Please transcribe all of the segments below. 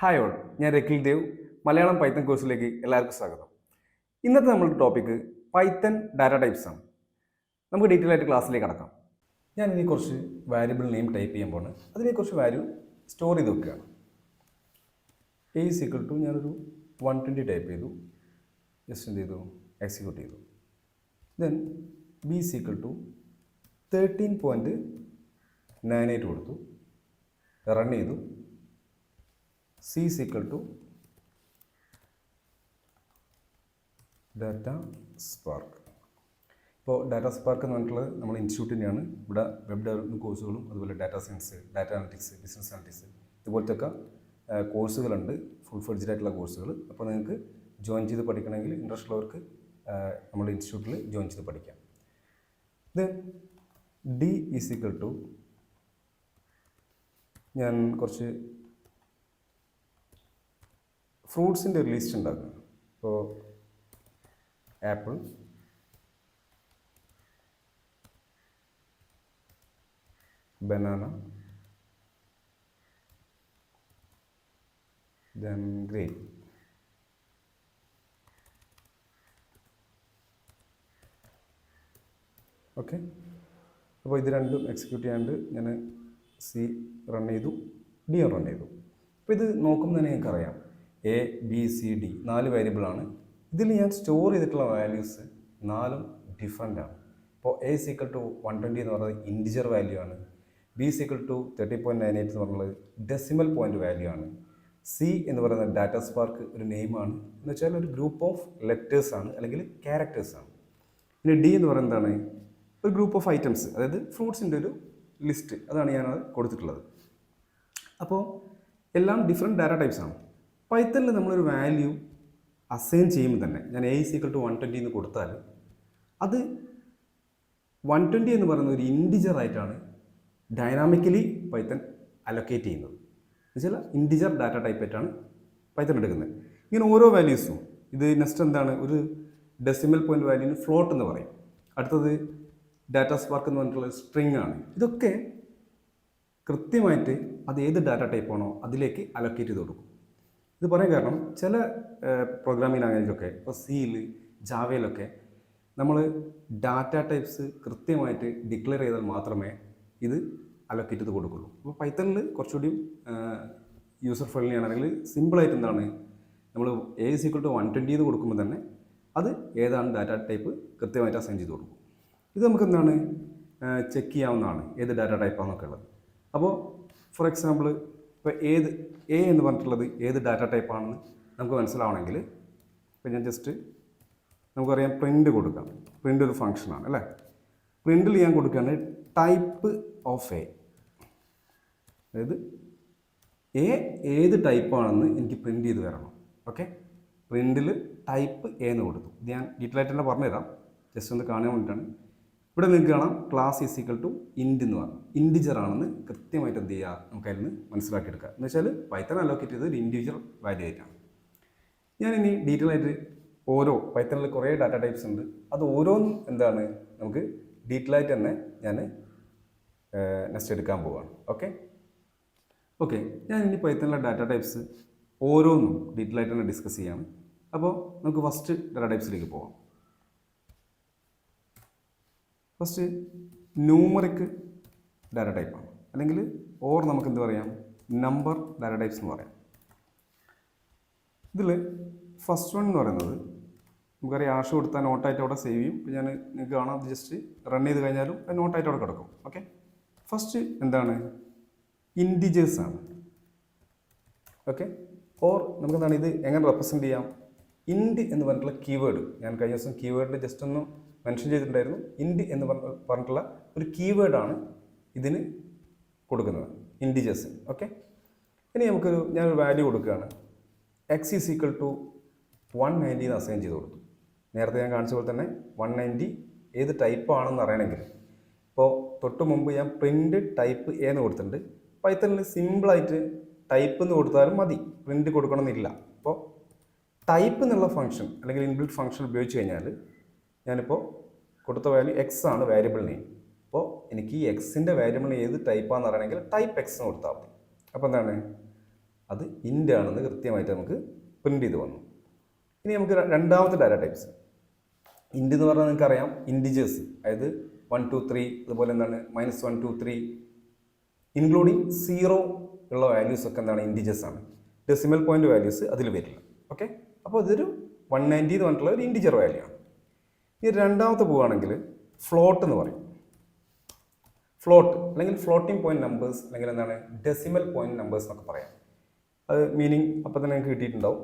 Hi all, ഞാൻ Rakhil Dev. Malayalam Python കോഴ്സിലേക്ക് എല്ലാവർക്കും സ്വാഗതം. ഇന്നത്തെ നമ്മളുടെ ടോപ്പിക്ക് പൈത്തൺ ഡാറ്റ ടൈപ്സ് ആണ്. നമുക്ക് ഡീറ്റെയിൽ ആയിട്ട് ക്ലാസ്സിലേക്ക് കടക്കാം. ഞാൻ ഇനി കുറച്ച് വാരിയബിൾ നെയിം ടൈപ്പ് ചെയ്യാൻ പോണ്. അതിനെ കുറച്ച് വാല്യൂ സ്റ്റോർ ചെയ്ത് വെക്കുകയാണ്. എ ഈസ് ഈക്വൽ ടു ഞാനൊരു 120 ടൈപ്പ് ചെയ്തു. ജസ്റ്റ് എന്ത് ചെയ്തു, എക്സിക്യൂട്ട് ചെയ്തു. Then B is equal to 13.98 കൊടുത്തു, റൺ ചെയ്തു. C is equal to Data Spark. ഇപ്പോൾ ഡാറ്റ സ്പാർക്ക് എന്ന് പറഞ്ഞിട്ടുള്ളത് നമ്മൾ ഇൻസ്റ്റിറ്റ്യൂട്ടിൻ്റെയാണ്. ഇവിടെ വെബ് ഡെവലപ്മെൻറ്റ് കോഴ്സുകളും അതുപോലെ data science, data analytics, business analytics ഇതുപോലത്തെ ഒക്കെ കോഴ്സുകളുണ്ട്, ഫുൾ ഫ്ലെഡ്ജ്ഡ് ആയിട്ടുള്ള കോഴ്സുകൾ. അപ്പോൾ നിങ്ങൾക്ക് ജോയിൻ ചെയ്ത് പഠിക്കണമെങ്കിൽ ഇൻട്രസ്റ്റ് ഉള്ളവർക്ക് നമ്മുടെ ഇൻസ്റ്റിറ്റ്യൂട്ടിൽ ജോയിൻ ചെയ്ത് പഠിക്കാം. Then D is equal to ഞാൻ കുറച്ച് ഫ്രൂട്ട്സിൻ്റെ ഒരു ലിസ്റ്റ് ഉണ്ടാക്കുക. ഇപ്പോൾ apple, banana, then grape. Okay, അപ്പോൾ ഇത് രണ്ടും എക്സിക്യൂട്ട് ചെയ്യാണ്ട് ഞാൻ സി റൺ ചെയ്തു, ഡി റൺ ചെയ്തു. അപ്പോൾ ഇത് നോക്കുമ്പോൾ തന്നെ എനിക്കറിയാം എ ബി സി ഡി 4 വേരിയബിളാണ്. ഇതിൽ ഞാൻ സ്റ്റോർ ചെയ്തിട്ടുള്ള വാല്യൂസ് 4ഉം ഡിഫറെൻ്റ് ആണ്. ഇപ്പോൾ എ ഈക്വൽ ടു 120 എന്ന് പറയുന്നത് ഇൻറ്റിജർ വാല്യൂ ആണ്. ബി ഈക്വൽ ടു 30.98 എന്ന് പറയുന്നത് ഡെസിമൽ പോയിൻ്റ് വാല്യൂ ആണ്. സി എന്ന് പറയുന്നത് ഡാറ്റ സ്പാർക്ക് ഒരു നെയിമാണ്, എന്ന് വെച്ചാൽ ഒരു ഗ്രൂപ്പ് ഓഫ് ലെറ്റേഴ്സ് ആണ് അല്ലെങ്കിൽ ക്യാരക്ടേഴ്സ് ആണ്. പിന്നെ ഡി എന്ന് പറയുന്നത് എന്താണ്, ഒരു ഗ്രൂപ്പ് ഓഫ് ഐറ്റംസ്, അതായത് ഫ്രൂട്ട്സിൻ്റെ ഒരു ലിസ്റ്റ്, അതാണ് ഞാനത് കൊടുത്തിട്ടുള്ളത്. അപ്പോൾ എല്ലാം ഡിഫറെൻറ്റ് ഡാറ്റ ടൈപ്സ് ആണ്. പൈത്തണിൽ നമ്മളൊരു വാല്യൂ അസൈൻ ചെയ്യുമ്പോൾ തന്നെ ഞാൻ എ ഈസ് ഈക്വൽ ടു 120 എന്ന് കൊടുത്താൽ അത് 120 എന്ന് പറയുന്ന ഒരു ഇൻറ്റിജർ ആയിട്ടാണ് ഡൈനാമിക്കലി പൈത്തൺ അലൊക്കേറ്റ് ചെയ്യുന്നത്. എന്നുവെച്ചാൽ ഇൻറ്റിജർ ഡാറ്റ ടൈപ്പ് ആയിട്ടാണ് പൈത്തൺ എടുക്കുന്നത്. ഇങ്ങനെ ഓരോ വാല്യൂസും, ഇത് നെക്സ്റ്റ് എന്താണ്, ഒരു ഡെസിമൽ പോയിൻ്റ് വാല്യൂന് ഫ്ലോട്ട് എന്ന് പറയും. അടുത്തത് ഡാറ്റ സ്പാർക്ക് എന്ന് പറഞ്ഞിട്ടുള്ള സ്ട്രിങ് ആണ്. ഇതൊക്കെ കൃത്യമായിട്ട് അത് ഏത് ഡാറ്റ ടൈപ്പാണോ അതിലേക്ക് അലൊക്കേറ്റ് ചെയ്ത് കൊടുക്കും. ഇത് പറയാൻ കാരണം ചില പ്രോഗ്രാമിംഗ് ലാംഗ്വേജിലൊക്കെ, ഇപ്പോൾ സിയിൽ, ജാവയിലൊക്കെ നമ്മൾ ഡാറ്റ ടൈപ്സ് കൃത്യമായിട്ട് ഡിക്ലെയർ ചെയ്താൽ മാത്രമേ ഇത് അലൊക്കേറ്റ് ചെയ്ത് കൊടുക്കുള്ളൂ. അപ്പോൾ പൈത്തണിൽ കുറച്ചുകൂടി യൂസർ ഫ്രണ്ട്ലി ആണ്, അല്ലെങ്കിൽ സിമ്പിളായിട്ട് എന്താണ്, നമ്മൾ എ ഈസ് ഈക്വൽ ടു 120 എന്ന് കൊടുക്കുമ്പോൾ തന്നെ അത് ഏതാണ് ഡാറ്റ ടൈപ്പ് കൃത്യമായിട്ട് അസൈൻ ചെയ്ത് കൊടുക്കും. ഇത് നമുക്ക് എന്താണ് ചെക്ക് ചെയ്യാവുന്നതാണ്, ഏത് ഡാറ്റ ടൈപ്പാണെന്നൊക്കെ ഉള്ളത്. അപ്പോൾ ഫോർ എക്സാമ്പിൾ ഇപ്പോൾ ഏത് എ എന്ന് പറഞ്ഞിട്ടുള്ളത് ഏത് ഡാറ്റ ടൈപ്പാണെന്ന് നമുക്ക് മനസ്സിലാവണമെങ്കിൽ ഇപ്പോൾ ഞാൻ ജസ്റ്റ് നമുക്കറിയാം പ്രിൻ്റ് കൊടുക്കാം. പ്രിൻ്റ് ഒരു ഫങ്ഷനാണ് അല്ലേ. പ്രിൻ്റിൽ ഞാൻ കൊടുക്കുകയാണ് ടൈപ്പ് ഓഫ് എ, അതായത് എ ഏത് ടൈപ്പാണെന്ന് എനിക്ക് പ്രിൻ്റ് ചെയ്ത് തരണം. ഓക്കെ, പ്രിൻ്റിൽ ടൈപ്പ് എ എന്ന് കൊടുത്തു. ഇത് ഞാൻ ഡീറ്റെയിൽ ആയിട്ട് തന്നെ പറഞ്ഞുതരാം, ജസ്റ്റ് ഒന്ന് കാണാൻ വേണ്ടിയിട്ടാണ്. ഇവിടെ നിങ്ങൾക്ക് കാണാം ക്ലാസ് ഈസ് ഈക്വൽ ടു ഇൻറ്റ് എന്ന് പറഞ്ഞു, ഇൻറ്റിജർ ആണെന്ന് കൃത്യമായിട്ട് എന്ത് ചെയ്യുക, നമുക്ക് അതിൽ നിന്ന് മനസ്സിലാക്കിയെടുക്കുക. എന്ന് വെച്ചാൽ പൈത്തൺ അലോക്കേറ്റ് ചെയ്തത് ഒരു ഇൻഡിവിജ്വൽ വാല്യൂ ആയിട്ടാണ്. ഞാനിനി ഡീറ്റെയിൽ ആയിട്ട് ഓരോ പൈത്തണിൽ കുറേ ഡാറ്റ ടൈപ്സ് ഉണ്ട്, അത് ഓരോന്നും എന്താണ് നമുക്ക് ഡീറ്റെയിൽ ആയിട്ട് തന്നെ ഞാൻ നെക്സ്റ്റ് എടുക്കാൻ പോവുകയാണ്. ഓക്കെ, ഞാനിനി പൈത്തണിലെ ഡാറ്റ ടൈപ്സ് ഓരോന്നും ഡീറ്റെയിൽ ആയിട്ട് തന്നെ ഡിസ്കസ് ചെയ്യാണ്. അപ്പോൾ നമുക്ക് ഫസ്റ്റ് ഡാറ്റ ടൈപ്സിലേക്ക് പോകാം. ഫസ്റ്റ് ന്യൂമറിക് ഡാറ്റ ടൈപ്പാണ്, അല്ലെങ്കിൽ നമുക്ക് എന്ത് പറയാം, നമ്പർ ഡാറ്റ ടൈപ്സ് എന്ന് പറയാം. ഇതിൽ ഫസ്റ്റ് വൺ എന്ന് പറയുന്നത് നമുക്കറിയാം ആഷ് കൊടുത്താൽ നോട്ടായിട്ട് അവിടെ സേവ് ചെയ്യും. ഇപ്പോൾ ഞാൻ നിങ്ങൾക്ക് കാണാം, അത് ജസ്റ്റ് റൺ ചെയ്ത് കഴിഞ്ഞാലും അത് നോട്ടായിട്ട് അവിടെ കിടക്കും. ഓക്കെ, ഫസ്റ്റ് എന്താണ്, ഇൻറ്റിജേഴ്സ് ആണ്. ഓക്കെ, നമുക്ക് എന്താണ് ഇത് എങ്ങനെ റെപ്രസെൻറ്റ് ചെയ്യാം, ഇൻറ്റ് എന്ന് പറഞ്ഞിട്ടുള്ള കീവേഡ്, ഞാൻ കഴിഞ്ഞ ദിവസം കീവേഡിൽ ജസ്റ്റ് ഒന്ന് മെൻഷൻ ചെയ്തിട്ടുണ്ടായിരുന്നു. ഇൻറ്റ് എന്ന് പറഞ്ഞിട്ടുള്ള ഒരു കീവേഡാണ് ഇതിന് കൊടുക്കുന്നത്, ഇൻറ്റിജേഴ്സ്. ഓക്കെ, ഇനി ഞാനൊരു വാല്യൂ കൊടുക്കുകയാണ്, എക്സ് ഈസ് ഈക്വൽ ടു 190 എന്ന് അസൈൻ ചെയ്ത് കൊടുത്തു. നേരത്തെ ഞാൻ കാണിച്ച പോലെ തന്നെ 190 ഏത് ടൈപ്പ് ആണെന്ന് അറിയണമെങ്കിൽ ഇപ്പോൾ തൊട്ട് മുമ്പ് ഞാൻ പ്രിൻ്റ് ടൈപ്പ് എ എന്ന് കൊടുത്തിട്ടുണ്ട്. പൈത്തണിൽ സിമ്പിളായിട്ട് ടൈപ്പ് എന്ന് കൊടുത്താലും മതി, പ്രിൻ്റ് കൊടുക്കണമെന്നില്ല. അപ്പോൾ ടൈപ്പ് എന്നുള്ള ഫംഗ്ഷൻ അല്ലെങ്കിൽ ഇൻബിൽറ്റ് ഫംഗ്ഷൻ ഉപയോഗിച്ച് കഴിഞ്ഞാൽ ഞാനിപ്പോൾ കൊടുത്ത വാല്യൂ എക്സ് ആണ് വേരിയബിൾ നെയിം. അപ്പോൾ എനിക്ക് ഈ എക്സിൻ്റെ വേരിയബിൾ ഏത് ടൈപ്പാണെന്ന് അറിയണമെങ്കിൽ ടൈപ്പ് എക്സ് എന്ന് കൊടുത്താൽ മതി. അപ്പോൾ എന്താണ്, അത് ഇൻ്റ് ആണെന്ന് കൃത്യമായിട്ട് നമുക്ക് പ്രിൻ്റ് ചെയ്ത് വന്നു. ഇനി നമുക്ക് രണ്ടാമത്തെ ഡാറ്റ ടൈപ്സ്. ഇൻ്റ് എന്ന് പറഞ്ഞാൽ നിങ്ങൾക്കറിയാം ഇൻറ്റിജേഴ്സ്, അതായത് 1 2 3, അതുപോലെ എന്താണ് -1 2 3 ഇൻക്ലൂഡിങ് 0 ഉള്ള വാല്യൂസ് ഒക്കെ എന്താണ് ഇൻറ്റിജേഴ്സ് ആണ്. ഡെസിമൽ പോയിന്റ് വാല്യൂസ് അതിൽ വരില്ല. ഓക്കെ, അപ്പോൾ ഇതൊരു 190 എന്ന് പറഞ്ഞിട്ടുള്ള ഒരു ഇൻറ്റിജർ വാല്യൂ ആണ്. ഇനി രണ്ടാമത്തെ പോവുകയാണെങ്കിൽ ഫ്ലോട്ട് എന്ന് പറയും. ഫ്ലോട്ട് അല്ലെങ്കിൽ ഫ്ലോട്ടിംഗ് പോയിന്റ് നമ്പേഴ്സ് അല്ലെങ്കിൽ എന്താണ് ഡെസിമൽ പോയിന്റ് നമ്പേഴ്സ് എന്നൊക്കെ പറയാം. അത് മീനിങ് അപ്പം തന്നെ നിങ്ങൾക്ക് കിട്ടിയിട്ടുണ്ടാവും.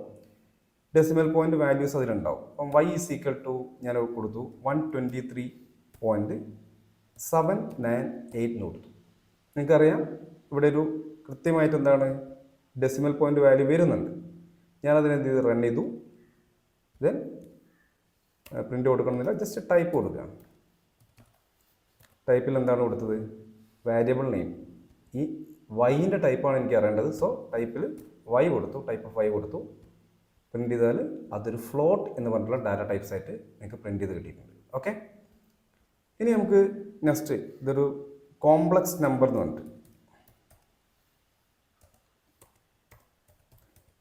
ഡെസിമൽ പോയിന്റ് വാല്യൂസ് അതിലുണ്ടാവും. അപ്പം y = ഞാൻ കൊടുത്തു 123.798 കൊടുത്തു. നിങ്ങൾക്കറിയാം ഇവിടെ ഒരു കൃത്യമായിട്ട് എന്താണ് ഡെസിമൽ പോയിന്റ് വാല്യൂ വരുന്നുണ്ട്. ഞാനതിന് എന്ത് ചെയ്തു, റൺ ചെയ്തു. ദെൻ പ്രിൻ്റ് കൊടുക്കണമെന്നില്ല, ജസ്റ്റ് ടൈപ്പ് കൊടുക്കുകയാണ്. ടൈപ്പിൽ എന്താണ് കൊടുത്തത്, വാരിയബിൾ നെയിം. ഈ വൈൻ്റെ ടൈപ്പാണ് എനിക്ക് അറിയേണ്ടത്. സോ ടൈപ്പിൽ y കൊടുത്തു, ടൈപ്പ് ഓഫ് y കൊടുത്തു. പ്രിൻ്റ് ചെയ്താൽ അതൊരു ഫ്ലോട്ട് എന്ന് പറഞ്ഞിട്ടുള്ള ഡാറ്റ ടൈപ്സ് ആയിട്ട് നിങ്ങൾക്ക് പ്രിൻ്റ് ചെയ്ത് കിട്ടിയിട്ടുണ്ട്. ഓക്കെ, ഇനി നമുക്ക് നെക്സ്റ്റ് ഇതൊരു കോംപ്ലക്സ് നമ്പർ എന്ന് പറഞ്ഞിട്ട്.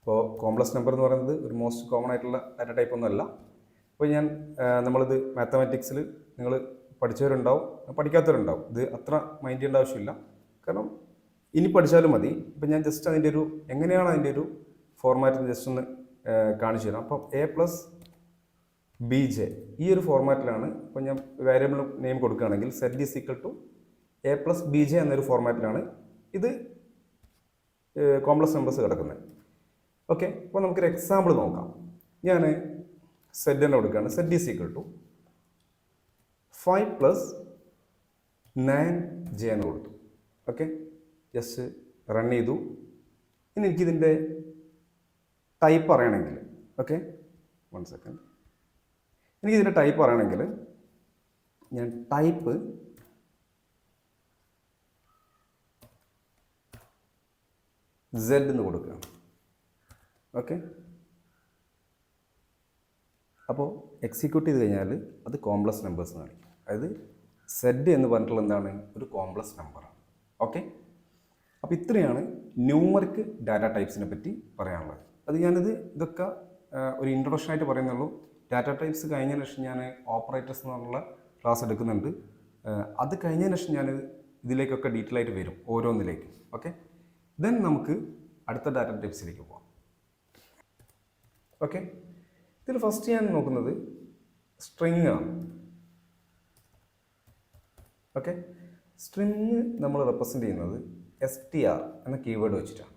അപ്പോൾ കോംപ്ലക്സ് നമ്പർ എന്ന് പറയുന്നത് ഒരു മോസ്റ്റ് കോമൺ ആയിട്ടുള്ള ഡാറ്റ ടൈപ്പ് ഒന്നുമല്ല. അപ്പോൾ നമ്മളിത് മാത്തമാറ്റിക്സിൽ നിങ്ങൾ പഠിച്ചവരുണ്ടാവും, പഠിക്കാത്തവരുണ്ടാവും. ഇത് അത്ര മൈൻഡ് ചെയ്യേണ്ട ആവശ്യമില്ല, കാരണം ഇനി പഠിച്ചാലും മതി. ഇപ്പം ഞാൻ ജസ്റ്റ് അതിൻ്റെ ഒരു എങ്ങനെയാണ് അതിൻ്റെ ഒരു ഫോർമാറ്റ് ജസ്റ്റ് ഒന്ന് കാണിച്ചു തരാം. അപ്പം a+bj ഈ ഒരു ഫോർമാറ്റിലാണ്. ഇപ്പം ഞാൻ വേരിയബിൾ നെയിം കൊടുക്കുകയാണെങ്കിൽ z = a+bj എന്നൊരു ഫോർമാറ്റിലാണ് ഇത് കോംപ്ലക്സ് നമ്പേഴ്സ് കിടക്കുന്നത്. ഓക്കെ, അപ്പോൾ നമുക്കൊരു എക്സാമ്പിൾ നോക്കാം. ഞാൻ z തന്നെ കൊടുക്കുകയാണ്. z = 5 + 9j എന്ന് കൊടുത്തു. ഓക്കെ, ജസ്റ്റ് റൺ ചെയ്തു. ഇനി എനിക്കിതിൻ്റെ ടൈപ്പ് അറിയണമെങ്കിൽ, ഓക്കെ 1 സെക്കൻഡ്, എനിക്കിതിൻ്റെ ടൈപ്പ് അറിയണമെങ്കിൽ ഞാൻ ടൈപ്പ് z എന്ന് കൊടുക്കുകയാണ്. ഓക്കെ, അപ്പോൾ എക്സിക്യൂട്ട് ചെയ്ത് കഴിഞ്ഞാൽ അത് കോംപ്ലക്സ് നമ്പേഴ്സ് എന്ന് കാണിക്കും. അതായത് z എന്ന് പറഞ്ഞിട്ടുള്ള എന്താണ് ഒരു കോംപ്ലക്സ് നമ്പറാണ്. ഓക്കെ, അപ്പോൾ ഇത്രയാണ് ന്യൂമറിക് ഡാറ്റ ടൈപ്സിനെ പറ്റി പറയാനുള്ളത്. അത് ഇതൊക്കെ ഒരു ഇൻട്രൊഡക്ഷൻ ആയിട്ട് പറയുന്നുള്ളൂ. ഡാറ്റ ടൈപ്സ് കഴിഞ്ഞതിന് ശേഷം ഞാൻ ഓപ്പറേറ്റേഴ്സ് എന്ന് പറഞ്ഞുള്ള ക്ലാസ് എടുക്കുന്നുണ്ട്. അത് കഴിഞ്ഞതിന് ശേഷം ഞാൻ ഇതിലേക്കൊക്കെ ഡീറ്റെയിൽ ആയിട്ട് വരും, ഓരോന്നിലേക്കും. ഓക്കെ, ദെൻ നമുക്ക് അടുത്ത ഡാറ്റ ടൈപ്സിലേക്ക് പോകാം. ഓക്കെ, ഇതിൽ ഫസ്റ്റ് ഞാൻ നോക്കുന്നത് സ്ട്രിങ് ആണ്. ഓക്കെ, സ്ട്രിങ് നമ്മൾ റെപ്രസെൻ്റ് ചെയ്യുന്നത് str എന്ന കീവേഡ് വെച്ചിട്ടാണ്.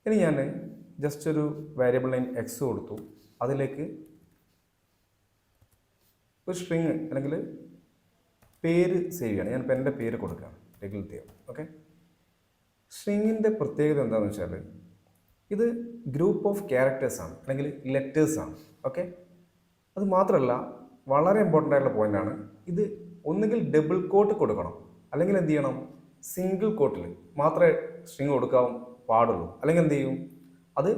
ഇനി ഞാൻ ജസ്റ്റ് ഒരു വേരിയബിൾ നെയിം x കൊടുത്തു. അതിലേക്ക് ഒരു സ്ട്രിങ് അല്ലെങ്കിൽ പേര് സേവ് ചെയ്യണം. ഞാൻ എൻ്റെ പേര് കൊടുക്കുകയാണ്, രഘുൽ ദേവ്. ഓക്കെ, സ്ട്രിങ്ങിൻ്റെ പ്രത്യേകത എന്താണെന്ന് വെച്ചാൽ ഇത് ഗ്രൂപ്പ് ഓഫ് ക്യാരക്ടേഴ്സാണ് അല്ലെങ്കിൽ ലെറ്റേഴ്സാണ്. ഓക്കെ, അത് മാത്രമല്ല വളരെ ഇമ്പോർട്ടൻ്റ് ആയിട്ടുള്ള പോയിൻ്റാണ്, ഇത് ഒന്നുകിൽ ഡബിൾ കോട്ട് കൊടുക്കണം, അല്ലെങ്കിൽ എന്ത് ചെയ്യണം സിംഗിൾ കോട്ടിൽ മാത്രമേ സ്ട്രിങ് കൊടുക്കാൻ പാടുള്ളൂ. അല്ലെങ്കിൽ എന്ത് ചെയ്യും, അത്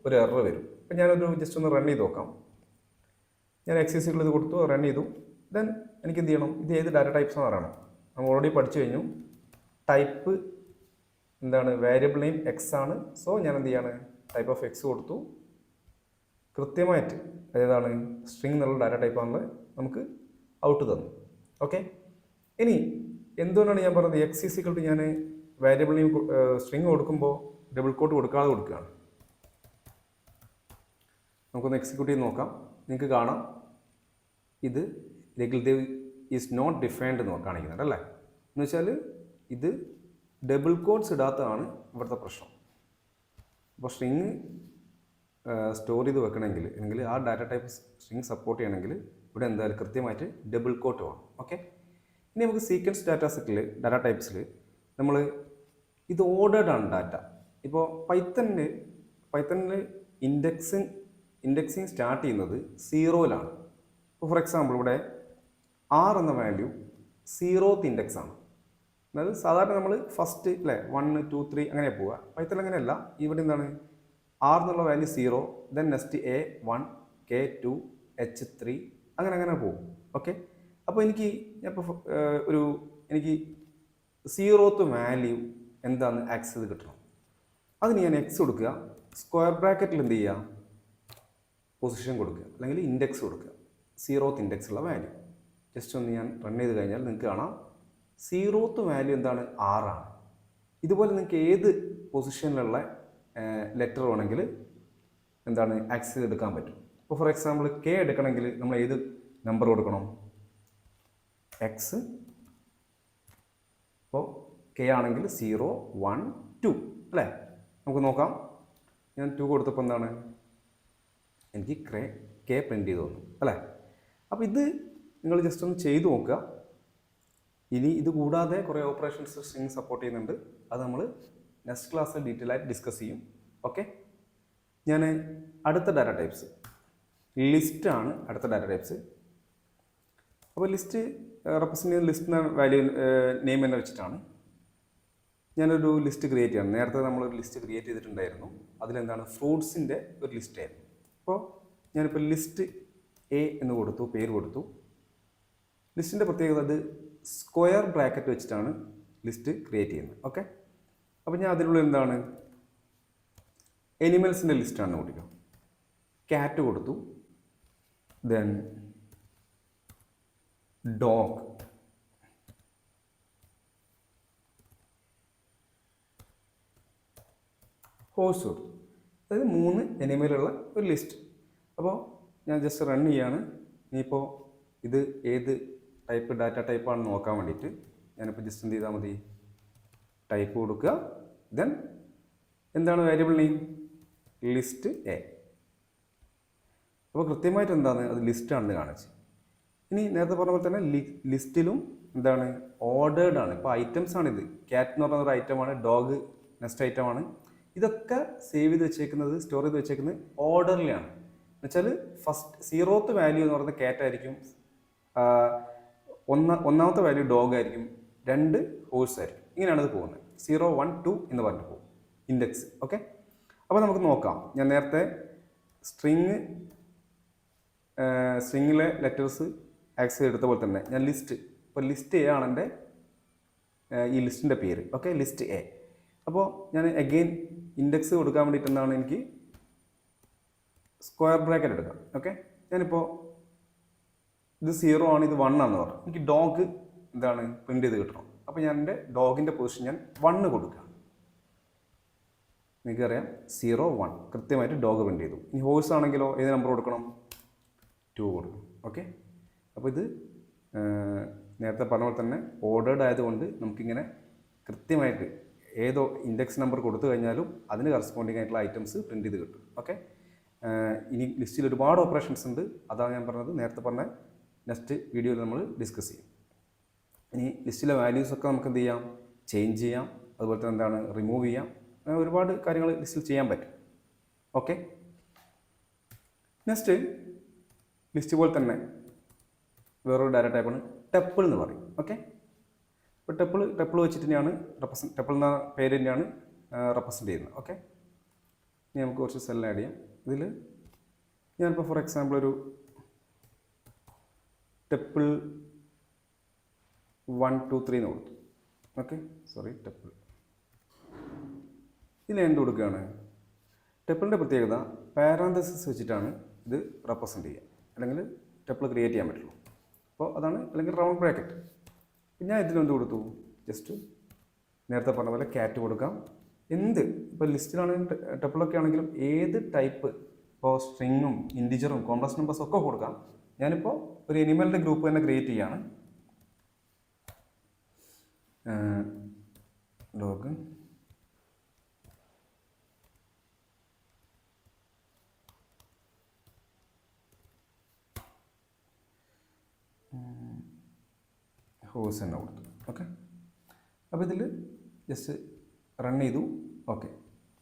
ഒരു എറർ വരും. ഇപ്പം ഞാനൊരു ജസ്റ്റ് ഒന്ന് റൺ ചെയ്ത് നോക്കാം. ഞാൻ എക്സസൈസുകൾ ഇത് കൊടുത്തു, റൺ ചെയ്തു. ദെൻ എനിക്ക് എന്ത് ചെയ്യണം, ഇത് ഏത് ഡാറ്റ ടൈപ്സ് എന്ന് പറയണം. നമ്മൾ ഓൾറെഡി പഠിച്ചു കഴിഞ്ഞു. ടൈപ്പ് എന്താണ്, വേരിയബിൾ നെയിം x ആണ്. സോ ഞാൻ എന്ത് ചെയ്യാണ്, ടൈപ്പ് ഓഫ് x കൊടുത്തു. കൃത്യമായിട്ട് ഏതാണ് സ്ട്രിങ് എന്നുള്ള ഡാറ്റ ടൈപ്പാണുള്ളത് നമുക്ക് ഔട്ട് തന്നു. ഓക്കെ, ഇനി എന്തുകൊണ്ടാണ് ഞാൻ പറഞ്ഞത് x = ഞാൻ വേരിയബിൾ നെയിം സ്ട്രിങ് കൊടുക്കുമ്പോൾ ഡബിൾ കോട്ട് കൊടുക്കാതെ കൊടുക്കുകയാണ്. നമുക്കൊന്ന് എക്സിക്യൂട്ട് ചെയ്ത് നോക്കാം. നിങ്ങൾക്ക് കാണാം ഇത് രഘുൽ ദേവ് ഈസ് നോട്ട് ഡിഫൈൻഡ് എന്ന് കാണിക്കുന്നുണ്ട് അല്ലേ. എന്ന് വെച്ചാൽ ഇത് ഡബിൾ കോട്ട്സ് ഇടാത്തതാണ് ഇവിടുത്തെ പ്രശ്നം. അപ്പോൾ സ്ട്രിങ് സ്റ്റോർ ചെയ്ത് വെക്കണമെങ്കിൽ അല്ലെങ്കിൽ ആ ഡാറ്റ ടൈപ്പ് സ്ട്രിങ് സപ്പോർട്ട് ചെയ്യണമെങ്കിൽ ഇവിടെ എന്തായാലും കൃത്യമായിട്ട് ഡബിൾ കോട്ട് വേണം. ഓക്കെ, ഇനി നമുക്ക് സീക്വൻസ് ഡാറ്റ സെറ്റിൽ ഡാറ്റ ടൈപ്സിൽ നമ്മൾ ഇത് ഓർഡേർഡ് ആണ് ഡാറ്റ. ഇപ്പോൾ പൈത്തണിൽ ഇൻഡെക്സിങ് സ്റ്റാർട്ട് ചെയ്യുന്നത് 0-ലാണ്. ഇപ്പോൾ ഫോർ എക്സാമ്പിൾ ഇവിടെ r എന്ന വാല്യൂ 0th ഇൻഡെക്സ് ആണ്. അതായത് സാധാരണ നമ്മൾ ഫസ്റ്റ് അല്ലേ 1 2 3 അങ്ങനെ പോവുക. പൈത്തൺ അങ്ങനെയല്ല. ഇവിടെ എന്താണ് r എന്നുള്ള value 0, then next A1 K2 H3 അങ്ങനെ പോകും. ഓക്കെ, അപ്പോൾ എനിക്ക് 0th വാല്യൂ എന്താണെന്ന് ആക്സസ് ചെയ്ത് കിട്ടണം. അതിന് ഞാൻ എക്സ് കൊടുക്കുക, സ്ക്വയർ ബ്രാക്കറ്റിൽ എന്ത് ചെയ്യുക, പൊസിഷൻ കൊടുക്കുക അല്ലെങ്കിൽ ഇൻഡെക്സ് കൊടുക്കുക, 0th ഇൻഡെക്സ് ഉള്ള വാല്യൂ. ജസ്റ്റ് ഒന്ന് ഞാൻ റൺ ചെയ്ത് കഴിഞ്ഞാൽ നിങ്ങൾക്ക് കാണാം 0th വാല്യൂ എന്താണ്, 6ആണ്. ഇതുപോലെ നിങ്ങൾക്ക് ഏത് പൊസിഷനിലുള്ള ലെറ്റർ വേണമെങ്കിൽ എന്താണ് ആക്സസ് എടുക്കാൻ പറ്റും. ഇപ്പോൾ ഫോർ എക്സാമ്പിൾ കെ എടുക്കണമെങ്കിൽ നമ്മൾ ഏത് നമ്പർ കൊടുക്കണം, എക്സ്. അപ്പോൾ കെ ആണെങ്കിൽ 0 1 2 അല്ലേ. നമുക്ക് നോക്കാം. ഞാൻ 2 കൊടുത്തപ്പോൾ എന്താണ് എനിക്ക് കെ പ്രിൻ്റ് ചെയ്ത് തന്നു അല്ലേ. അപ്പോൾ ഇത് നിങ്ങൾ ജസ്റ്റ് ഒന്ന് ചെയ്ത് നോക്കുക. ഇനി ഇത് കൂടാതെ കുറേ ഓപ്പറേഷൻസ് സ്ട്രിങ് സപ്പോർട്ട് ചെയ്യുന്നുണ്ട്. അത് നമ്മൾ നെക്സ്റ്റ് ക്ലാസ്സിൽ ഡീറ്റെയിൽ ആയിട്ട് ഡിസ്കസ് ചെയ്യും. ഓക്കെ. ഞാൻ അടുത്ത ഡാറ്റ ടൈപ്സ് ലിസ്റ്റാണ്. അടുത്ത ഡാറ്റ ടൈപ്സ്. അപ്പോൾ ലിസ്റ്റ് റെപ്രസെൻ്റ് ചെയ്യുന്ന ലിസ്റ്റ് വാല്യൂ നെയിം എന്ന് വെച്ചിട്ടാണ് ഞാനൊരു ലിസ്റ്റ് ക്രിയേറ്റ് ചെയ്യണം. നേരത്തെ നമ്മളൊരു ലിസ്റ്റ് ക്രിയേറ്റ് ചെയ്തിട്ടുണ്ടായിരുന്നു. അതിലെന്താണ് ഫ്രൂട്ട്സിൻ്റെ ഒരു ലിസ്റ്റ് ആയിരുന്നു. അപ്പോൾ ഞാനിപ്പോൾ ലിസ്റ്റ് എ എന്ന് കൊടുത്തു, പേര് കൊടുത്തു. ലിസ്റ്റിൻ്റെ പ്രത്യേകത അത് സ്ക്വയർ ബ്രാക്കറ്റ് വെച്ചിട്ടാണ് ലിസ്റ്റ് ക്രിയേറ്റ് ചെയ്യുന്നത്. ഓക്കെ. അപ്പോൾ ഞാൻ അതിലുള്ള എന്താണ് എനിമൽസിൻ്റെ ലിസ്റ്റാണെന്ന് കൊടുക്കുക. ക്യാറ്റ് കൊടുത്തു, ദെൻ ഡോഗ്, ഹോഴ്സ് കൊടുത്തു. അതായത് 3 എനിമലുള്ള ഒരു ലിസ്റ്റ്. അപ്പോൾ ഞാൻ ജസ്റ്റ് റൺ ചെയ്യാണ്. ഇനിയിപ്പോൾ ഇത് ഏത് ടൈപ്പ് ഡാറ്റ ടൈപ്പാണെന്ന് നോക്കാൻ വേണ്ടിയിട്ട് ഞാനിപ്പോൾ ജസ്റ്റ് എന്ത് ചെയ്താൽ മതി, ടൈപ്പ് കൊടുക്കുക. ദെൻ എന്താണ് വേരിയബിൾ നെയിം, ലിസ്റ്റ് എ. അപ്പോൾ കൃത്യമായിട്ട് എന്താണ് അത് ലിസ്റ്റാണെന്ന് കാണിച്ച്. ഇനി നേരത്തെ പറഞ്ഞ പോലെ തന്നെ ലിസ്റ്റിലും എന്താണ് ഓർഡേർഡ് ആണ്. ഇപ്പോൾ ഐറ്റംസ് ആണിത്. ക്യാറ്റ് എന്ന് പറയുന്ന ഒരു ഐറ്റമാണ്, ഡോഗ് നെക്സ്റ്റ് ഐറ്റമാണ്. ഇതൊക്കെ സേവ് ചെയ്ത് വെച്ചേക്കുന്നത്, സ്റ്റോർ ചെയ്ത് വെച്ചേക്കുന്നത് ഓർഡറിലാണ്. എന്നുവെച്ചാൽ ഫസ്റ്റ് 0th വാല്യൂ എന്ന് പറയുന്നത് ക്യാറ്റ് ആയിരിക്കും, ഒന്നാമത്തെ വാല്യൂ ഡോഗ് ആയിരിക്കും, 2 ഹോഴ്സ് ആയിരിക്കും. ഇങ്ങനെയാണ് ഇത് പോകുന്നത്. 0 1 2 എന്ന് പറഞ്ഞിട്ട് പോകും ഇൻഡെക്സ്. ഓക്കെ. അപ്പോൾ നമുക്ക് നോക്കാം. ഞാൻ നേരത്തെ സ്ട്രിങ്ങിലെ ലെറ്റേഴ്സ് ആക്സസ് എടുത്ത പോലെ തന്നെ ഞാൻ ലിസ്റ്റ്, ഇപ്പോൾ ലിസ്റ്റ് എ ആണ് എൻ്റെ ഈ ലിസ്റ്റിൻ്റെ പേര്. Okay, list A. അപ്പോൾ ഞാൻ അഗെയിൻ ഇൻഡെക്സ് കൊടുക്കാൻ വേണ്ടിയിട്ട് എന്താണ് എനിക്ക് സ്ക്വയർ ബ്രാക്കറ്റ് എടുക്കാം. ഓക്കെ. ഞാനിപ്പോൾ ഇത് 0 ആണ്, ഇത് 1 ആണെന്ന് പറഞ്ഞു. എനിക്ക് ഡോഗ് എന്താണ് പ്രിൻ്റ് ചെയ്ത് കിട്ടണം. അപ്പോൾ ഞാൻ എൻ്റെ ഡോഗിൻ്റെ പൊസിഷൻ ഞാൻ 1 കൊടുക്കുക. നിങ്ങൾക്കറിയാം 0 1 കൃത്യമായിട്ട് ഡോഗ് പ്രിൻ്റ് ചെയ്തു. ഇനി ഹോഴ്സ് ആണെങ്കിലോ ഏത് നമ്പർ കൊടുക്കണം, 2 കൊടുക്കണം. ഓക്കെ. അപ്പോൾ ഇത് നേരത്തെ പറഞ്ഞ പോലെ തന്നെ ഓർഡേർഡ് ആയതുകൊണ്ട് നമുക്കിങ്ങനെ കൃത്യമായിട്ട് ഏതോ ഇൻഡെക്സ് നമ്പർ കൊടുത്തു കഴിഞ്ഞാലും അതിന് കറസ്പോണ്ടിങ് ആയിട്ടുള്ള ഐറ്റംസ് പ്രിൻ്റ് ചെയ്ത് കിട്ടും. ഓക്കെ. ഇനി ലിസ്റ്റിൽ ഒരുപാട് ഓപ്പറേഷൻസ് ഉണ്ട്. അതാണ് ഞാൻ പറഞ്ഞത്. നേരത്തെ പറഞ്ഞ നെക്സ്റ്റ് വീഡിയോയിൽ നമ്മൾ ഡിസ്കസ് ചെയ്യും. ഇനി ലിസ്റ്റിലെ വാല്യൂസൊക്കെ നമുക്ക് എന്ത് ചെയ്യാം, ചേഞ്ച് ചെയ്യാം. അതുപോലെ തന്നെ എന്താണ് റിമൂവ് ചെയ്യാം. അങ്ങനെ ഒരുപാട് കാര്യങ്ങൾ ലിസ്റ്റിൽ ചെയ്യാൻ പറ്റും. ഓക്കെ. നെക്സ്റ്റ് ലിസ്റ്റ് പോലെ തന്നെ വേറൊരു ഡാറ്റ ടൈപ്പാണ് ടെപ്പിൾ എന്ന് പറയും. ഓക്കെ. ഇപ്പോൾ ടെപ്പിൾ വെച്ചിട്ട് തന്നെയാണ് ടെപ്പിൾ എന്ന പേര് തന്നെയാണ് റെപ്രസെൻ്റ് ചെയ്യുന്നത്. ഓക്കെ. ഇനി നമുക്ക് കുറച്ച് സെൽ ആഡ് ചെയ്യാം. ഇതിൽ ഞാനിപ്പോൾ ഫോർ എക്സാമ്പിൾ ഒരു ടെപ്പിൾ 1 2 3 എന്ന് കൊടുത്തു. Okay, sorry, tuple. ഇതിൽ എന്ത് കൊടുക്കുകയാണ്, ടെപ്പിളിൻ്റെ പ്രത്യേകത പാരാന്തസിസ് വെച്ചിട്ടാണ് ഇത് റെപ്രസെൻ്റ് ചെയ്യുക, അല്ലെങ്കിൽ ടെപ്പിൾ ക്രിയേറ്റ് ചെയ്യാൻ പറ്റുള്ളൂ. അപ്പോൾ അതാണ്, അല്ലെങ്കിൽ റൗണ്ട് ബ്രാക്കറ്റ്. പിന്നെ ഇതിലെന്ത് കൊടുത്തു, ജസ്റ്റ് നേരത്തെ പറഞ്ഞ പോലെ ക്യാറ്റ് കൊടുക്കാം. ഇപ്പോൾ ലിസ്റ്റിലാണെങ്കിലും ടെപ്പിളൊക്കെ ആണെങ്കിലും ഏത് ടൈപ്പ്, ഇപ്പോൾ സ്ട്രിങ്ങും ഇൻറ്റിജറും കോംപ്ലക്സ് നമ്പേഴ്സും ഒക്കെ കൊടുക്കാം. ഞാനിപ്പോൾ ഒരു എനിമലിൻ്റെ ഗ്രൂപ്പ് തന്നെ ക്രിയേറ്റ് ചെയ്യാണ്. ഡോഗ്, ഹോഴ്സ് തന്നെ കൊടുത്തു. ഓക്കെ. അപ്പോൾ ഇതിൽ ജസ്റ്റ് റൺ ചെയ്തു. ഓക്കെ,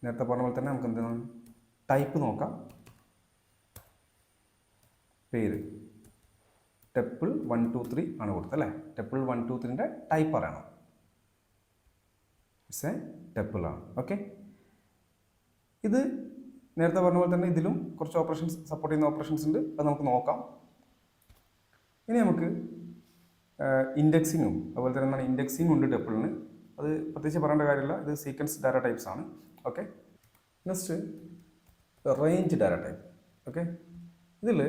നേരത്തെ പറഞ്ഞ പോലെ തന്നെ നമുക്ക് എന്താണ് ടൈപ്പ് നോക്കാം. പേര് ടെപ്പിൾ 1 2 3 ആണ് കൊടുത്തത് അല്ലേ. ടെപ്പിൾ 1 2 3ൻ്റെ ടൈപ്പ് അറിയണം. ഇറ്റ്സ് എ ടെപ്പിൾ ആണ്. ഓക്കെ. ഇത് നേരത്തെ പറഞ്ഞ പോലെ തന്നെ ഇതിലും കുറച്ച് ഓപ്പറേഷൻസ് സപ്പോർട്ട് ചെയ്യുന്ന ഓപ്പറേഷൻസ് ഉണ്ട്. അത് നമുക്ക് നോക്കാം. ഇനി നമുക്ക് ഇൻഡെക്സിങ്ങും അതുപോലെ തന്നെ എന്താണ് ഇൻഡെക്സിങ് ഉണ്ട് ടെപ്പിളിന്. അത് പ്രത്യേകിച്ച് പറയേണ്ട കാര്യമില്ല. ഇത് സീക്വൻസ് ഡാറ്റ ടൈപ്സ് ആണ്. Okay. Next range data type. Okay, ഇതിൽ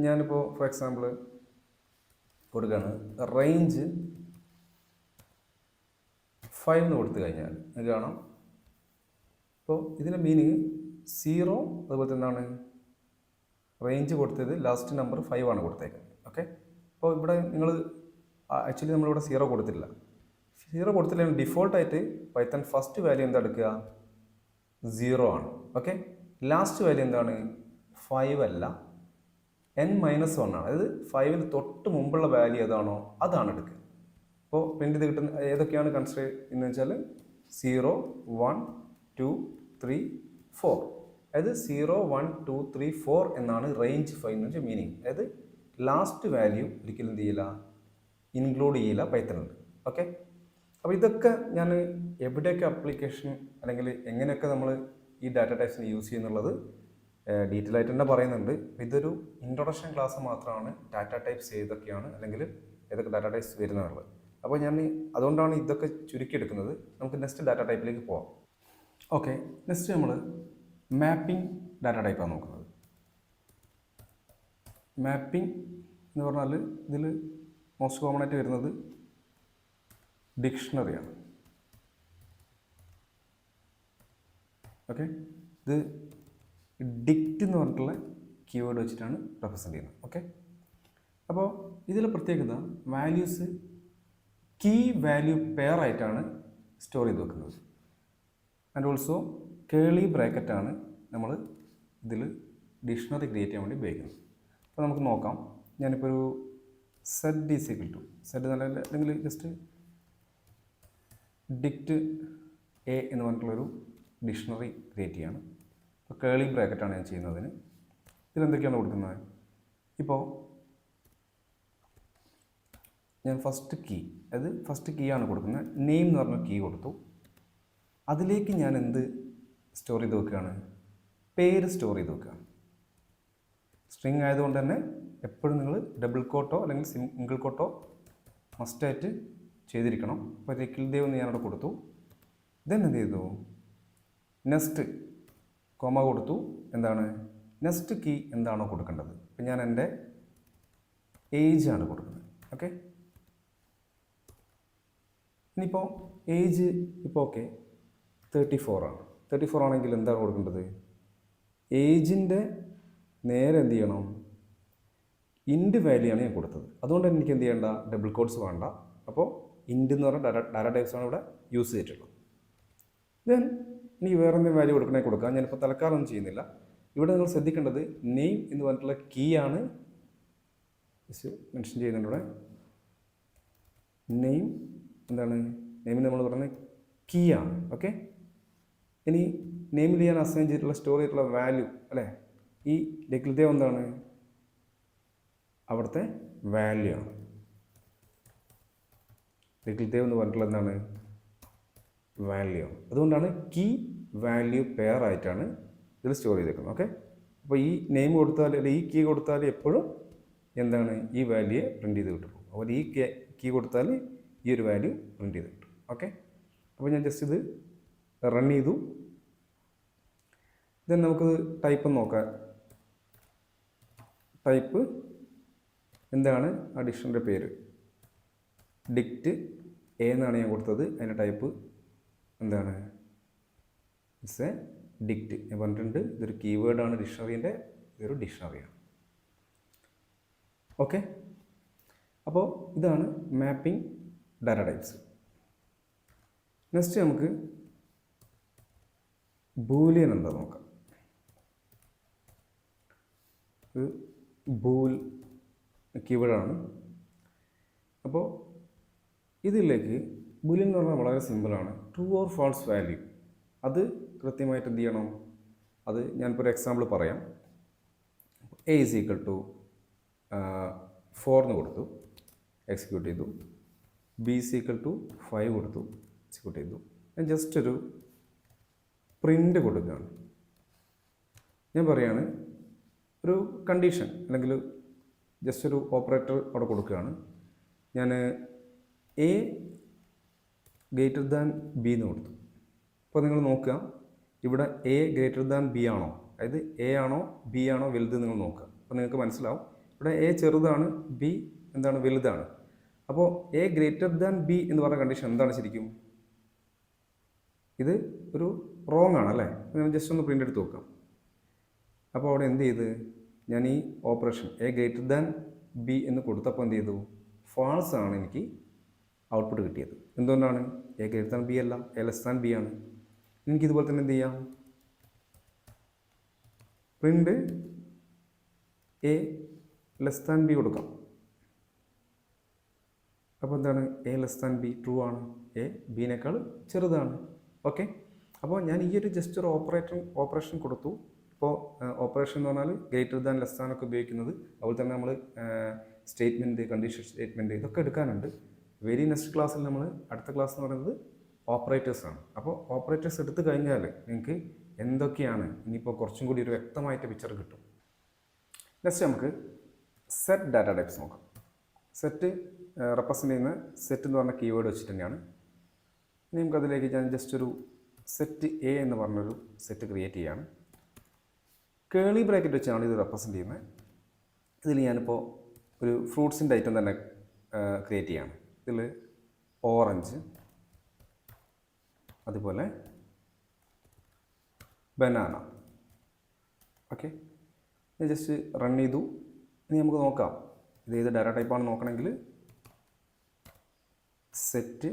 ഞാനിപ്പോൾ ഫോർ എക്സാമ്പിൾ കൊടുക്കുകയാണ് റേഞ്ച് 5 എന്ന് കൊടുത്തു കഴിഞ്ഞാൽ നിങ്ങൾക്ക് കാണാം. അപ്പോൾ ഇതിൻ്റെ മീനിങ് 0, അതുപോലെ എന്താണ് റേഞ്ച് കൊടുത്തത് ലാസ്റ്റ് നമ്പർ 5 ആണ് കൊടുത്തേക്കുന്നത്. ഓക്കെ, അപ്പോൾ ഇവിടെ നിങ്ങൾ ആക്ച്വലി നമ്മളിവിടെ 0 കൊടുത്തിട്ടില്ല. 0 കൊടുത്തില്ലെങ്കിൽ ഡിഫോൾട്ടായിട്ട് പൈത്തൺ ഫസ്റ്റ് വാല്യൂ എന്താ എടുക്കുക, 0 ആണ്. ഓക്കെ, ലാസ്റ്റ് വാല്യൂ എന്താണ്, 5 അല്ല, n-1 ആണ്. അതായത് 5ന് തൊട്ട് മുമ്പുള്ള വാല്യൂ ഏതാണോ അതാണ് എടുക്കുക. അപ്പോൾ പ്രിൻ്റ് ചെയ്ത് കിട്ടുന്ന ഏതൊക്കെയാണ് കൺസിഡർ എന്ന് വെച്ചാൽ 0, 1, 2, 3, 4. അതായത് 0, 1, 2, 3, 4 എന്നാണ് റേഞ്ച് 5 എന്ന് വെച്ചാൽ മീനിങ്. അതായത് ലാസ്റ്റ് വാല്യൂ ഒരിക്കലും എന്ത് ചെയ്യില്ല, ഇൻക്ലൂഡ് ചെയ്യില്ല പൈത്തണിൽ. ഓക്കെ, അപ്പോൾ ഇതൊക്കെ ഞാൻ എവിടെയൊക്കെ ആപ്ലിക്കേഷൻ അല്ലെങ്കിൽ എങ്ങനെയൊക്കെ നമ്മൾ ഈ ഡാറ്റ ടൈപ്സിന് യൂസ് ചെയ്യുന്നുള്ളത് ഡീറ്റെയിൽ ആയിട്ട് തന്നെ പറയുന്നുണ്ട്. ഇതൊരു ഇൻട്രൊഡക്ഷൻ ക്ലാസ് മാത്രമാണ് ഡാറ്റ ടൈപ്സ് ഏതൊക്കെയാണ് അല്ലെങ്കിൽ ഏതൊക്കെ ഡാറ്റ ടൈപ്സ് വരുന്നതുള്ളത്. അപ്പോൾ ഞാൻ അതുകൊണ്ടാണ് ഇതൊക്കെ ചുരുക്കിയെടുക്കുന്നത്. നമുക്ക് നെക്സ്റ്റ് ഡാറ്റ ടൈപ്പിലേക്ക് പോവാം. ഓക്കെ, നെക്സ്റ്റ് നമ്മൾ മാപ്പിംഗ് ഡാറ്റ ടൈപ്പാണ് നോക്കുന്നത്. മാപ്പിംഗ് എന്ന് പറഞ്ഞാൽ ഇതിൽ മോസ്റ്റ് കോമൺ ആയിട്ട് വരുന്നത് ഡിക്ഷണറിയാണ്. ഓക്കെ, ഇത് ഡിക്റ്റ് എന്ന് പറഞ്ഞിട്ടുള്ള കീവേഡ് വെച്ചിട്ടാണ് റെപ്രസെൻ്റ് ചെയ്യുന്നത്. ഓക്കെ, അപ്പോൾ ഇതിലെ പ്രത്യേകത വാല്യൂസ് കീ വാല്യൂ പെയർ ആയിട്ടാണ് സ്റ്റോർ ചെയ്ത് വെക്കുന്നത്. ആൻഡ് ഓൾസോ കേളി ബ്രാക്കറ്റാണ് നമ്മൾ ഇതിൽ ഡിക്ഷണറി ക്രിയേറ്റ് ചെയ്യാൻ വേണ്ടി ഉപയോഗിക്കുന്നത്. അപ്പോൾ നമുക്ക് നോക്കാം. ഞാനിപ്പോൾ ഒരു Z is equal to Z നല്ല അല്ലെങ്കിൽ ജസ്റ്റ് ഡിക്റ്റ് എ എന്ന് പറഞ്ഞിട്ടുള്ളൊരു ഡിക്ഷണറി ക്രിയേറ്റ് ചെയ്യാണ്. അപ്പോൾ കേളി ബ്രാക്കറ്റാണ് ഞാൻ ചെയ്യുന്നതിന്. ഇതിലെന്തൊക്കെയാണ് കൊടുക്കുന്നത്, ഇപ്പോൾ ഞാൻ ഫസ്റ്റ് കീ, അതായത് ഫസ്റ്റ് കീ ആണ് കൊടുക്കുന്നത്. നെയിം എന്ന് പറഞ്ഞ കീ കൊടുത്തു. അതിലേക്ക് ഞാൻ എന്ത് സ്റ്റോർ ചെയ്ത് വെക്കുകയാണ്, പേര് സ്റ്റോർ ചെയ്ത് വെക്കുകയാണ്. സ്ട്രിങ് ആയതുകൊണ്ട് തന്നെ എപ്പോഴും നിങ്ങൾ ഡബിൾ കോട്ടോ അല്ലെങ്കിൽ സിംഗിൾ കോട്ടോ മസ്റ്റായിട്ട് ചെയ്തിരിക്കണം. അപ്പോൾ രക്കിൽദേവ് എന്ന് ഞാനവിടെ കൊടുത്തു. ദെൻ എന്ത് ചെയ്തു, നെക്സ്റ്റ് കോമ കൊടുത്തു. എന്താണ് നെക്സ്റ്റ് കീ എന്താണോ കൊടുക്കേണ്ടത്, ഇപ്പം ഞാൻ എൻ്റെ ഏജ് ആണ് കൊടുക്കുന്നത്. ഓക്കെ, ഇനിയിപ്പോൾ ഏജ് ഇപ്പോൾ ഓക്കെ 34 ആണ്. 34 ആണെങ്കിൽ എന്താണ് കൊടുക്കേണ്ടത്, ഏജിൻ്റെ നേരെ എന്ത് ചെയ്യണം, ഇൻഡ് വാല്യൂ ആണ് ഞാൻ കൊടുത്തത്. അതുകൊണ്ട് തന്നെ എനിക്ക് എന്ത് ചെയ്യേണ്ട, ഡബിൾ കോഡ്സ് വേണ്ട. അപ്പോൾ ഇൻഡ് എന്ന് പറഞ്ഞ ഡാറ്റ ടൈപ്സ് ആണ് ഇവിടെ യൂസ് ചെയ്തിട്ടുള്ളത്. ദെൻ ഇനി വേറെ എന്തെങ്കിലും വാല്യൂ കൊടുക്കണമെങ്കിൽ കൊടുക്കാം. ഞാനിപ്പോൾ തൽക്കാലം ഒന്നും ചെയ്യുന്നില്ല. ഇവിടെ നിങ്ങൾ ശ്രദ്ധിക്കേണ്ടത് നെയിം എന്ന് പറഞ്ഞിട്ടുള്ള കീ ആണ് മെൻഷൻ ചെയ്യുന്നുണ്ട്. ഇവിടെ നെയിം എന്താണ്, നെയിമിന് നമ്മൾ പറയുന്നത് കീ ആണ്. ഓക്കെ, ഇനി നെയിമിൽ ഞാൻ അസൈൻ ചെയ്തിട്ടുള്ള സ്റ്റോർ ചെയ്തിട്ടുള്ള വാല്യൂ അല്ലേ, ഈ രക്കിൽദേവ് എന്താണ് അവിടുത്തെ വാല്യൂ ആണ്. രക്കിൽദേവ് എന്ന് പറഞ്ഞിട്ടുള്ള എന്താണ് വാല്യൂ ആണ്. അതുകൊണ്ടാണ് കീ വാല്യൂ പെയർ ആയിട്ടാണ് ഇതിൽ സ്റ്റോർ ചെയ്തേക്കുന്നത്. ഓക്കെ, അപ്പോൾ ഈ നെയിം കൊടുത്താൽ അല്ലെങ്കിൽ ഈ കീ കൊടുത്താൽ എപ്പോഴും എന്താണ് ഈ വാല്യൂയെ പ്രിൻറ്റ് ചെയ്ത് കിട്ടും. അപ്പോൾ ഈ കീ കൊടുത്താൽ ഈ ഒരു വാല്യൂ പ്രിൻറ്റ് ചെയ്ത് കിട്ടും. ഓക്കെ, അപ്പോൾ ഞാൻ ജസ്റ്റ് ഇത് റൺ ചെയ്തു. ദെൻ നമുക്ക് ടൈപ്പ് നോക്കാം. ടൈപ്പ് എന്താണ് ആ ഡിക്ഷണറിയുടെ പേര്, ഡിക്റ്റ് എ എന്നാണ് ഞാൻ കൊടുത്തത്. അതിൻ്റെ ടൈപ്പ് എന്താണ്, ഇറ്റ്സ് എ ഡിക്റ്റ്. ഞാൻ പറഞ്ഞിട്ടുണ്ട് ഇതൊരു കീവേഡാണ് ഡിക്ഷണറീൻ്റെ, ഇതൊരു ഡിക്ഷണറിയാണ്. ഓക്കെ, അപ്പോൾ ഇതാണ് മാപ്പിംഗ് ഡാറ്റ ടൈപ്സ്. നെക്സ്റ്റ് നമുക്ക് ബൂലിയൻ എന്താ നോക്കാം. ഇത് ബൂൽ കീവേഡാണ്. അപ്പോൾ ഇതിലേക്ക് ബൂലിയൻ എന്ന് പറഞ്ഞാൽ വളരെ സിമ്പിളാണ്. ട്രൂ ഓർ ഫാൾസ് വാല്യൂ അത് കൃത്യമായിട്ട് എന്ത് ചെയ്യണം, അത് ഞാനിപ്പോൾ ഒരു എക്സാമ്പിൾ പറയാം. എ ഈസ് ഈക്വൽ ടു 4 എന്ന് കൊടുത്തു, എക്സിക്യൂട്ട് ചെയ്തു. ബി ഈസ് ഈക്വൽ ടു 5 കൊടുത്തു, എക്സിക്യൂട്ട് ചെയ്തു. ഞാൻ ജസ്റ്റ് ഒരു പ്രിൻ്റ് കൊടുക്കുകയാണ്. ഞാൻ പറയുകയാണ് ഒരു കണ്ടീഷൻ അല്ലെങ്കിൽ ജസ്റ്റ് ഒരു ഓപ്പറേറ്റർ അവിടെ കൊടുക്കുകയാണ്. ഞാൻ എ ഗ്രേറ്റർ ദാൻ ബി എന്ന് കൊടുത്തു. അപ്പോൾ നിങ്ങൾ നോക്കുക, ഇവിടെ എ ഗ്രേറ്റർ ദാൻ ബി ആണോ, അതായത് എ ആണോ ബി ആണോ വലുത് നിങ്ങൾ നോക്കുക. അപ്പോൾ നിങ്ങൾക്ക് മനസ്സിലാവും ഇവിടെ എ ചെറുതാണ്, ബി എന്താണ് വലുതാണ്. അപ്പോൾ എ ഗ്രേറ്റർ ദാൻ ബി എന്ന് പറഞ്ഞ കണ്ടീഷൻ എന്താണ് ശരിക്കും? ഇത് ഒരു റോങ് ആണ് അല്ലേ? ഞാൻ ജസ്റ്റ് ഒന്ന് പ്രിൻ്റ് എടുത്ത് നോക്കാം. അപ്പോൾ അവിടെ എന്ത് ചെയ്ത് ഞാൻ ഈ operation A greater than B എന്ന് കൊടുത്തപ്പോൾ എന്ത് ചെയ്തു? ഫാൾസ് ആണ് എനിക്ക് ഔട്ട്പുട്ട് കിട്ടിയത്. എന്തുകൊണ്ടാണ്? എ ഗ്രേറ്റർ ദാൻ ബി അല്ല, എ ലെസ് ദാൻ ബി ആണ്. എനിക്കിതുപോലെ തന്നെ എന്ത് ചെയ്യാം? Print A less than B കൊടുക്കാം. അപ്പോൾ എന്താണ്? A less than be true ആണ്, എ ബിനേക്കാൾ ചെറുതാണ്. ഓക്കെ, അപ്പോൾ ഞാൻ ഈ ഒരു ജസ്റ്റ് ഒരു ഓപ്പറേഷൻ കൊടുത്തു. ഇപ്പോൾ ഓപ്പറേഷൻ എന്ന് പറഞ്ഞാൽ ഗ്രേറ്റർ ദാൻ ലെസ് ദാൻ ഒക്കെ ഉപയോഗിക്കുന്നത്. അതുപോലെ തന്നെ നമ്മൾ സ്റ്റേറ്റ്മെൻറ്റ്, കണ്ടീഷൻ സ്റ്റേറ്റ്മെൻറ്റ് ഇതൊക്കെ എടുക്കാനുണ്ട്. വെരി നെക്സ്റ്റ് ക്ലാസ്സിൽ നമ്മൾ അടുത്ത ക്ലാസ് എന്ന് പറയുന്നത് ഓപ്പറേറ്റേഴ്സാണ്. അപ്പോൾ ഓപ്പറേറ്റേഴ്സ് എടുത്തു കഴിഞ്ഞാൽ നിങ്ങൾക്ക് എന്തൊക്കെയാണ് ഇനിയിപ്പോൾ കുറച്ചും കൂടി ഒരു വ്യക്തമായിട്ട് പിക്ചർ കിട്ടും. നെക്സ്റ്റ് നമുക്ക് സെറ്റ് ഡാറ്റ ടൈപ്സ് നോക്കാം. സെറ്റ് റെപ്രസെൻ്റ് ചെയ്യുന്ന സെറ്റ് എന്ന് പറഞ്ഞ കീവേഡ് വെച്ചിട്ട് തന്നെയാണ്. ഇനി നമുക്കതിലേക്ക് ഞാൻ ജസ്റ്റ് ഒരു സെറ്റ് എ എന്ന് പറഞ്ഞൊരു സെറ്റ് ക്രിയേറ്റ് ചെയ്യാണ്. കേളി ബ്രാക്കറ്റ് വെച്ചാണ് ഇത് റെപ്രസെൻ്റ് ചെയ്യുന്നത്. ഇതിൽ ഞാനിപ്പോൾ ഒരു ഫ്രൂട്ട്സിൻ്റെ ഐറ്റം തന്നെ ക്രിയേറ്റ് ചെയ്യാണ്. ഇതിൽ ഓറഞ്ച്, അതുപോലെ ബനാന. ഓക്കെ, ഞാൻ ജസ്റ്റ് റൺ ചെയ്തു. ഇനി നമുക്ക് നോക്കാം ഇത് ഏത് ഡാറ്റ ടൈപ്പാണ് നോക്കണമെങ്കിൽ സെറ്റ്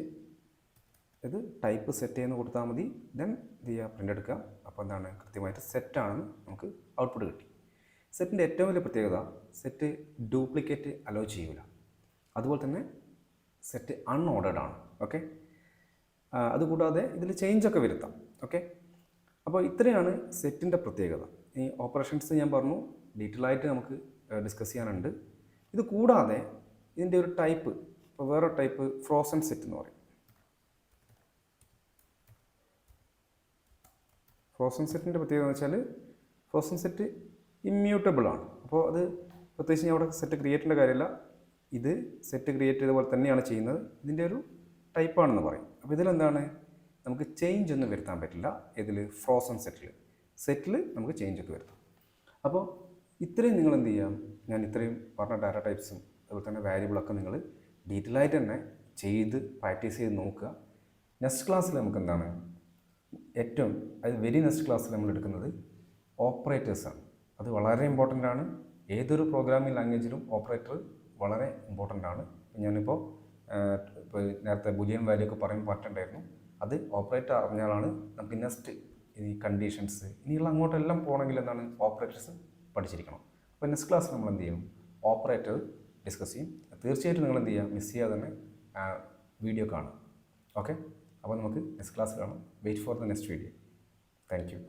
ഇത് ടൈപ്പ് സെറ്റ് എന്ന് കൊടുത്താൽ മതി. ദെൻ ഇത് ചെയ്യുക, പ്രിൻ്റ് എടുക്കുക. അപ്പോൾ എന്താണ്? കൃത്യമായിട്ട് സെറ്റാണെന്ന് നമുക്ക് ഔട്ട്പുട്ട് കിട്ടി. സെറ്റിൻ്റെ ഏറ്റവും വലിയ പ്രത്യേകത സെറ്റ് ഡ്യൂപ്ലിക്കേറ്റ് അലോ ചെയ്യില്ല. അതുപോലെ തന്നെ സെറ്റ് അൺഓർഡേർഡ് ആണ്. ഓക്കെ, അതുകൂടാതെ ഇതിൽ ചേഞ്ചൊക്കെ വരുത്താം. ഓക്കെ, അപ്പോൾ ഇത്രയാണ് സെറ്റിൻ്റെ പ്രത്യേകത. ഈ ഓപ്പറേഷൻസ് ഞാൻ പറഞ്ഞു ഡീറ്റെയിൽ ആയിട്ട് നമുക്ക് ഡിസ്കസ് ചെയ്യാനുണ്ട്. ഇത് കൂടാതെ ഇതിൻ്റെ ഒരു ടൈപ്പ്, ഇപ്പോൾ വേറെ ടൈപ്പ് ഫ്രോസൺ സെറ്റ് എന്ന് പറയും. ഫ്രോസൺ സെറ്റിൻ്റെ പ്രത്യേകത എന്ന് വെച്ചാൽ ഫ്രോസൺ സെറ്റ് ഇമ്മ്യൂട്ടബിൾ ആണ്. അപ്പോൾ അത് പ്രത്യേകിച്ച് ഞാൻ അവിടെ സെറ്റ് ക്രിയേറ്റ് ചെയ്യേണ്ട കാര്യമില്ല. ഇത് സെറ്റ് ക്രിയേറ്റ് ചെയ്ത പോലെ തന്നെയാണ് ചെയ്യുന്നത്. ഇതിൻ്റെ ഒരു ടൈപ്പാണെന്ന് പറയും. അപ്പോൾ ഇതിലെന്താണ്? നമുക്ക് ചേഞ്ച് ഒന്നും വരുത്താൻ പറ്റില്ല. ഇതിൽ ഫ്രോസൺ സെറ്റിൽ നമുക്ക് ചേഞ്ച് ഒക്കെ വരുത്താം. അപ്പോൾ ഇത്രയും നിങ്ങൾ എന്ത് ചെയ്യാം? ഞാൻ ഇത്രയും പറഞ്ഞ ഡാറ്റ ടൈപ്സും അതുപോലെ തന്നെ വാരിയബിളൊക്കെ നിങ്ങൾ ഡീറ്റെയിൽ ആയിട്ട് തന്നെ ചെയ്ത് പ്രാക്ടീസ് ചെയ്ത് നോക്കുക. നെക്സ്റ്റ് ക്ലാസ്സിൽ നമുക്ക് എന്താണ് ഏറ്റവും വെരി നെക്സ്റ്റ് ക്ലാസ്സിൽ നമ്മൾ എടുക്കുന്നത് ഓപ്പറേറ്റേഴ്സാണ്. അത് വളരെ ഇമ്പോർട്ടൻ്റ് ആണ്. ഏതൊരു പ്രോഗ്രാമിംഗ് ലാംഗ്വേജിലും ഓപ്പറേറ്റർ വളരെ ഇമ്പോർട്ടൻ്റ് ആണ്. ഞാനിപ്പോൾ നേരത്തെ ബുലിയൻ വാല്യൂ ഒക്കെ പറയുമ്പോൾ പറഞ്ഞിട്ടുണ്ടായിരുന്നു. അത് ഓപ്പറേറ്റർ അറിഞ്ഞാലാണ് നമുക്ക് നെക്സ്റ്റ് ഈ കണ്ടീഷൻസ് ഇനിയുള്ള അങ്ങോട്ടെല്ലാം പോകണമെങ്കിൽ എന്താണ് ഓപ്പറേറ്റേഴ്സ് പഠിച്ചിരിക്കണം. അപ്പോൾ നെക്സ്റ്റ് ക്ലാസ്സിൽ നമ്മൾ എന്ത് ചെയ്യും? ഓപ്പറേറ്റർ ഡിസ്കസ് ചെയ്യും. തീർച്ചയായിട്ടും നിങ്ങൾ എന്ത് ചെയ്യുക? മിസ് ചെയ്യാതെ തന്നെ വീഡിയോ കാണും. ഓക്കെ, അപ്പോൾ നമുക്ക് നെക്സ്റ്റ് ക്ലാസ് കാണാം. Wait for the next video. Thank U.